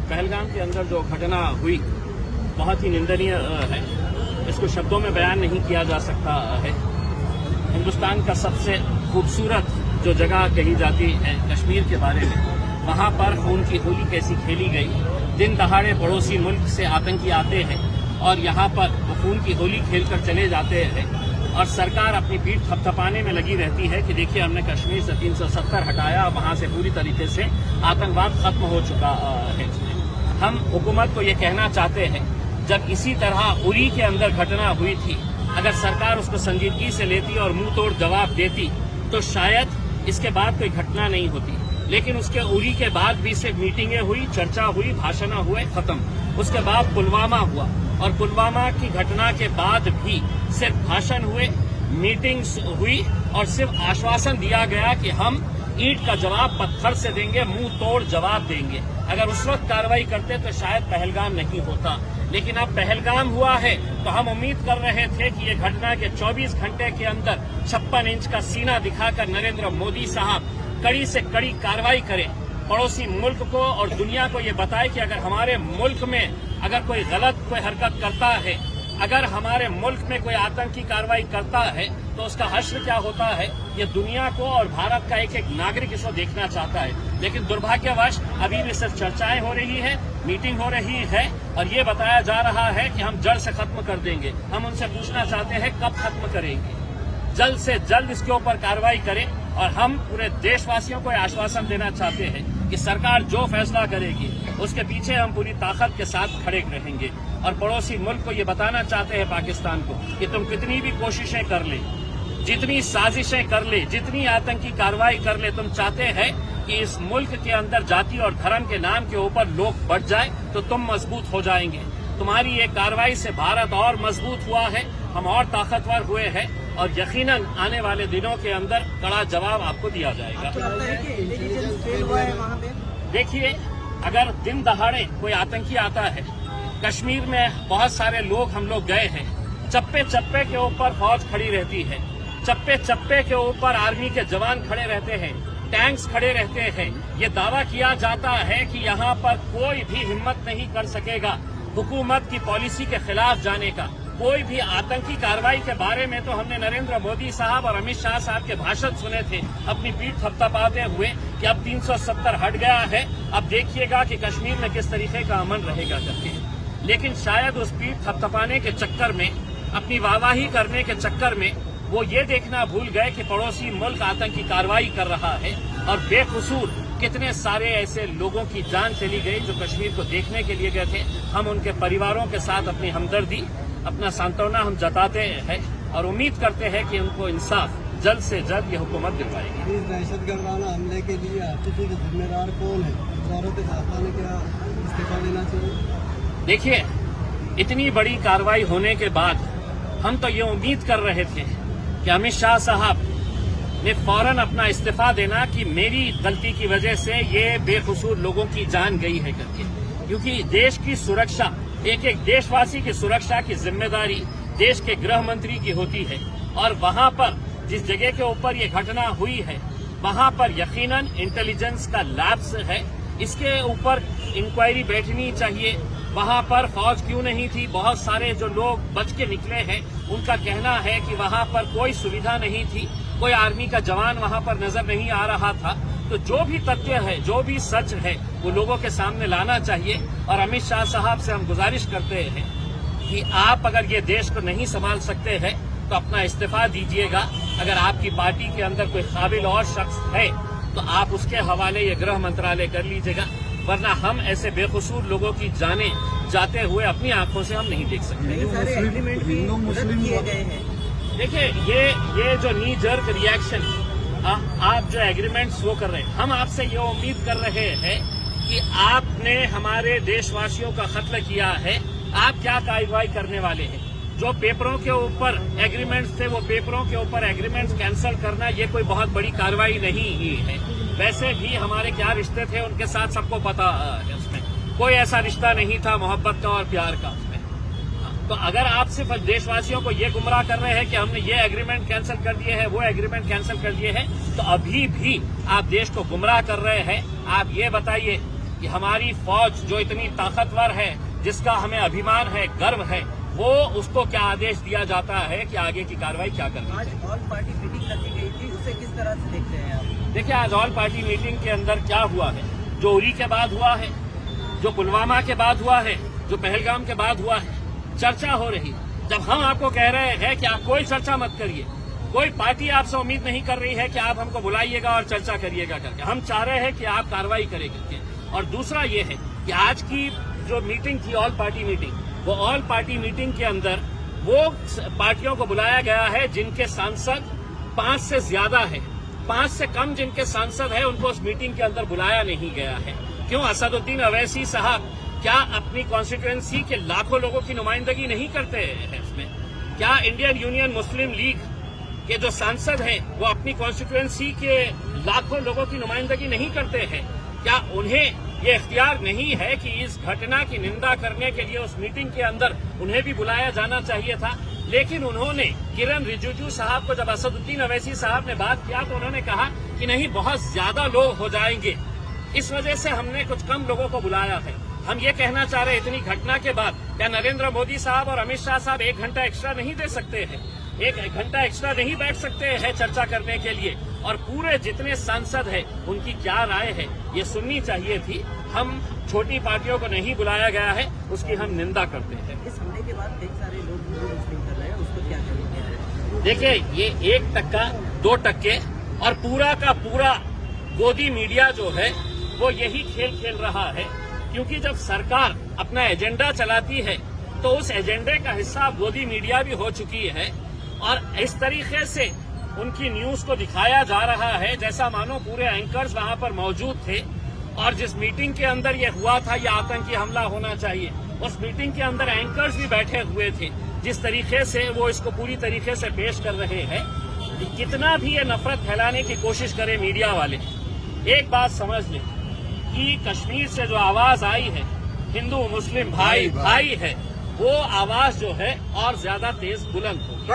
पहलगाम के अंदर जो घटना हुई बहुत ही निंदनीय है। इसको शब्दों में बयान नहीं किया जा सकता है। हिंदुस्तान का सबसे खूबसूरत जो जगह कही जाती है कश्मीर के बारे में, वहां पर खून की होली कैसी खेली गई। दिन दहाड़े पड़ोसी मुल्क से आतंकी आते हैं और यहां पर वो खून की होली खेलकर चले जाते हैं और सरकार अपनी पीठ थपथपाने में लगी रहती है कि देखिए हमने कश्मीर से 370 हटाया, वहां से पूरी तरीके से आतंकवाद खत्म हो चुका है। हम हुकूमत को ये कहना चाहते हैं, जब इसी तरह उरी के अंदर घटना हुई थी, अगर सरकार उसको संजीदगी से लेती और मुंह तोड़ जवाब देती तो शायद इसके बाद कोई घटना नहीं होती। लेकिन उसके उरी के बाद भी सिर्फ मीटिंगें हुई, चर्चा हुई, भाषण हुए, खत्म। उसके बाद पुलवामा हुआ और पुलवामा की घटना के बाद भी सिर्फ भाषण हुए, मीटिंग्स हुई और सिर्फ आश्वासन दिया गया कि हम ईंट का जवाब पत्थर से देंगे, मुंह तोड़ जवाब देंगे। अगर उस वक्त कार्रवाई करते तो शायद पहलगाम नहीं होता। लेकिन अब पहलगाम हुआ है तो हम उम्मीद कर रहे थे कि ये घटना के 24 घंटे के अंदर 56 इंच का सीना दिखाकर नरेंद्र मोदी साहब कड़ी से कड़ी कार्रवाई करें, पड़ोसी मुल्क को और दुनिया को ये बताए कि अगर हमारे मुल्क में अगर कोई गलत कोई हरकत करता है, अगर हमारे मुल्क में कोई आतंकी कार्रवाई करता है तो उसका हश्र क्या होता है, ये दुनिया को और भारत का एक एक नागरिक इसको देखना चाहता है। लेकिन दुर्भाग्यवश अभी भी सिर्फ चर्चाएं हो रही है, मीटिंग हो रही है और ये बताया जा रहा है कि हम जड़ से खत्म कर देंगे। हम उनसे पूछना चाहते हैं कब खत्म करेंगे? जल्द से जल्द इसके ऊपर कार्रवाई करें और हम पूरे देशवासियों को आश्वासन देना चाहते हैं कि सरकार जो फैसला करेगी उसके पीछे हम पूरी ताकत के साथ खड़े रहेंगे। और पड़ोसी मुल्क को ये बताना चाहते हैं पाकिस्तान को कि तुम कितनी भी कोशिशें कर ले, जितनी साजिशें कर ले, जितनी आतंकी कार्रवाई कर ले, तुम चाहते हैं कि इस मुल्क के अंदर जाति और धर्म के नाम के ऊपर लोग बढ़ जाए तो तुम मजबूत हो जाएंगे। तुम्हारी ये कार्रवाई से भारत और मजबूत हुआ है, हम और ताकतवर हुए हैं और यकीनन आने वाले दिनों के अंदर कड़ा जवाब आपको दिया जाएगा। देखिए, अगर दिन दहाड़े कोई आतंकी आता है, कश्मीर में बहुत सारे लोग हम लोग गए हैं, चप्पे चप्पे के ऊपर फौज खड़ी रहती है, चप्पे चप्पे के ऊपर आर्मी के जवान खड़े रहते हैं, टैंक्स खड़े रहते हैं। ये दावा किया जाता है कि यहाँ पर कोई भी हिम्मत नहीं कर सकेगा हुकूमत की पॉलिसी के खिलाफ जाने का। कोई भी आतंकी कार्रवाई के बारे में तो हमने नरेंद्र मोदी साहब और अमित शाह साहब के भाषण सुने थे अपनी पीठ थपथपाते हुए कि अब 370 हट गया है, अब देखिएगा कि कश्मीर में किस तरीके का अमन रहेगा करके। लेकिन शायद उस पीठ थपथपाने के चक्कर में, अपनी वाहवाही करने के चक्कर में वो ये देखना भूल गए कि पड़ोसी मुल्क आतंकी कार्रवाई कर रहा है और बेकसूर कितने सारे ऐसे लोगों की जान चली गई जो कश्मीर को देखने के लिए गए थे। हम उनके परिवारों के साथ अपनी हमदर्दी, अपना सांत्वना हम जताते हैं और उम्मीद करते हैं कि उनको इंसाफ जल्द से जल्द ये हुकूमत दिलवाएगी। इस दहशतगर्दाना हमले के लिए आतिशी के जिम्मेदार कौन है? वजारत दाखिला ने क्या इस्तीफा देना चाहिए? देखिए, इतनी बड़ी कार्रवाई होने के बाद हम तो ये उम्मीद कर रहे थे कि अमित शाह साहब ने फौरन अपना इस्तीफा देना कि मेरी गलती की वजह से ये बेकसूर लोगों की जान गई है करके। क्योंकि देश की सुरक्षा, एक एक देशवासी की सुरक्षा की जिम्मेदारी देश के गृह मंत्री की होती है और वहां पर जिस जगह के ऊपर ये घटना हुई है वहां पर यकीनन इंटेलिजेंस का लैप्स है। इसके ऊपर इंक्वायरी बैठनी चाहिए। वहां पर फौज क्यों नहीं थी? बहुत सारे जो लोग बच के निकले हैं उनका कहना है कि वहां पर कोई सुविधा नहीं थी, कोई आर्मी का जवान वहां पर नजर नहीं आ रहा था। तो जो भी तथ्य है, जो भी सच है, वो लोगों के सामने लाना चाहिए। और अमित शाह साहब से हम गुजारिश करते हैं कि आप अगर ये देश को नहीं संभाल सकते हैं तो अपना इस्तीफा दीजिएगा। अगर आपकी पार्टी के अंदर कोई काबिल और शख्स है तो आप उसके हवाले ये गृह मंत्रालय कर लीजिएगा, वरना हम ऐसे बेकसूर लोगों की जानें जाते हुए अपनी आंखों से हम नहीं देख सकते। हिंदू मुस्लिम देखिए, ये जो नी जर्क रिएक्शन आप जो एग्रीमेंट्स वो कर रहे हैं, हम आपसे ये उम्मीद कर रहे हैं कि आपने हमारे देशवासियों का कत्ल किया है, आप क्या कार्रवाई करने वाले हैं? जो पेपरों के ऊपर एग्रीमेंट्स थे वो पेपरों के ऊपर एग्रीमेंट्स कैंसिल करना ये कोई बहुत बड़ी कार्रवाई नहीं ही है। वैसे भी हमारे क्या रिश्ते थे उनके साथ सबको पता है, उसमें कोई ऐसा रिश्ता नहीं था मोहब्बत का और प्यार का उसमें। तो अगर आप सिर्फ देशवासियों को ये गुमराह कर रहे हैं कि हमने ये एग्रीमेंट कैंसिल कर दिए हैं, वो एग्रीमेंट कैंसिल कर दिए हैं, तो अभी भी आप देश को गुमराह कर रहे हैं। आप ये बताइए कि हमारी फौज जो इतनी ताकतवर है, जिसका हमें अभिमान है, गर्व है, वो उसको क्या आदेश दिया जाता है कि आगे की कार्रवाई क्या करनी है। आज ऑल पार्टी मीटिंग रखी गई थी, उसे किस तरह से देखते हैं आप? देखिए, आज ऑल पार्टी मीटिंग के अंदर क्या हुआ है, जो उरी के बाद हुआ है, जो पुलवामा के बाद हुआ है, जो पहलगाम के बाद हुआ है, चर्चा हो रही है। जब हम आपको कह रहे हैं कि आप कोई चर्चा मत करिए, कोई पार्टी आपसे उम्मीद नहीं कर रही है कि आप हमको बुलाइएगा और चर्चा करिएगा करके, हम चाह रहे हैं कि आप कार्रवाई करें करके। और दूसरा ये है कि आज की जो मीटिंग थी ऑल पार्टी मीटिंग, वो ऑल पार्टी मीटिंग के अंदर वो पार्टियों को बुलाया गया है जिनके सांसद 5 से ज्यादा है। 5 से कम जिनके सांसद है उनको उस मीटिंग के अंदर बुलाया नहीं गया है। क्यों? असदुद्दीन अवैसी साहब क्या अपनी कॉन्स्टिट्यूएंसी के लाखों लोगों की नुमाइंदगी नहीं करते हैं इसमें? क्या इंडियन यूनियन मुस्लिम लीग के जो सांसद हैं वो अपनी कॉन्स्टिट्यूएंसी के लाखों लोगों की नुमाइंदगी नहीं करते हैं? क्या उन्हें ये इख्तियार नहीं है कि इस घटना की निंदा करने के लिए उस मीटिंग के अंदर उन्हें भी बुलाया जाना चाहिए था? लेकिन उन्होंने किरण रिजिजू साहब को, जब असदुद्दीन अवैसी साहब ने बात किया तो उन्होंने कहा कि नहीं, बहुत ज्यादा लोग हो जाएंगे, इस वजह से हमने कुछ कम लोगों को बुलाया है। हम ये कहना चाह रहे हैं, इतनी घटना के बाद क्या नरेंद्र मोदी साहब और अमित शाह साहब 1 घंटा एक्स्ट्रा नहीं दे सकते हैं? 1 घंटा एक्स्ट्रा नहीं बैठ सकते हैं चर्चा करने के लिए? और पूरे जितने सांसद हैं उनकी क्या राय है ये सुननी चाहिए थी। हम छोटी पार्टियों को नहीं बुलाया गया है, उसकी हम निंदा करते हैं। इस हमले के बाद कई सारे लोग मुस्लिम कर रहे हैं, उसको क्या करेंगे? देखिए, ये 1%, 2% और पूरा का पूरा गोदी मीडिया जो है वो यही खेल खेल रहा है। क्योंकि जब सरकार अपना एजेंडा चलाती है तो उस एजेंडे का हिस्सा गोदी मीडिया भी हो चुकी है और इस तरीके से उनकी न्यूज को दिखाया जा रहा है जैसा मानो पूरे एंकर्स वहां पर मौजूद थे। और जिस मीटिंग के अंदर ये हुआ था, ये आतंकी हमला होना चाहिए, उस मीटिंग के अंदर एंकर्स भी बैठे हुए थे। जिस तरीके से वो इसको पूरी तरीके से पेश कर रहे हैं, कितना भी ये नफरत फैलाने की कोशिश करे मीडिया वाले, एक बात समझ लें कि कश्मीर से जो आवाज आई है, हिंदू मुस्लिम भाई भाई है, वो आवाज जो है और ज्यादा तेज बुलंद हो।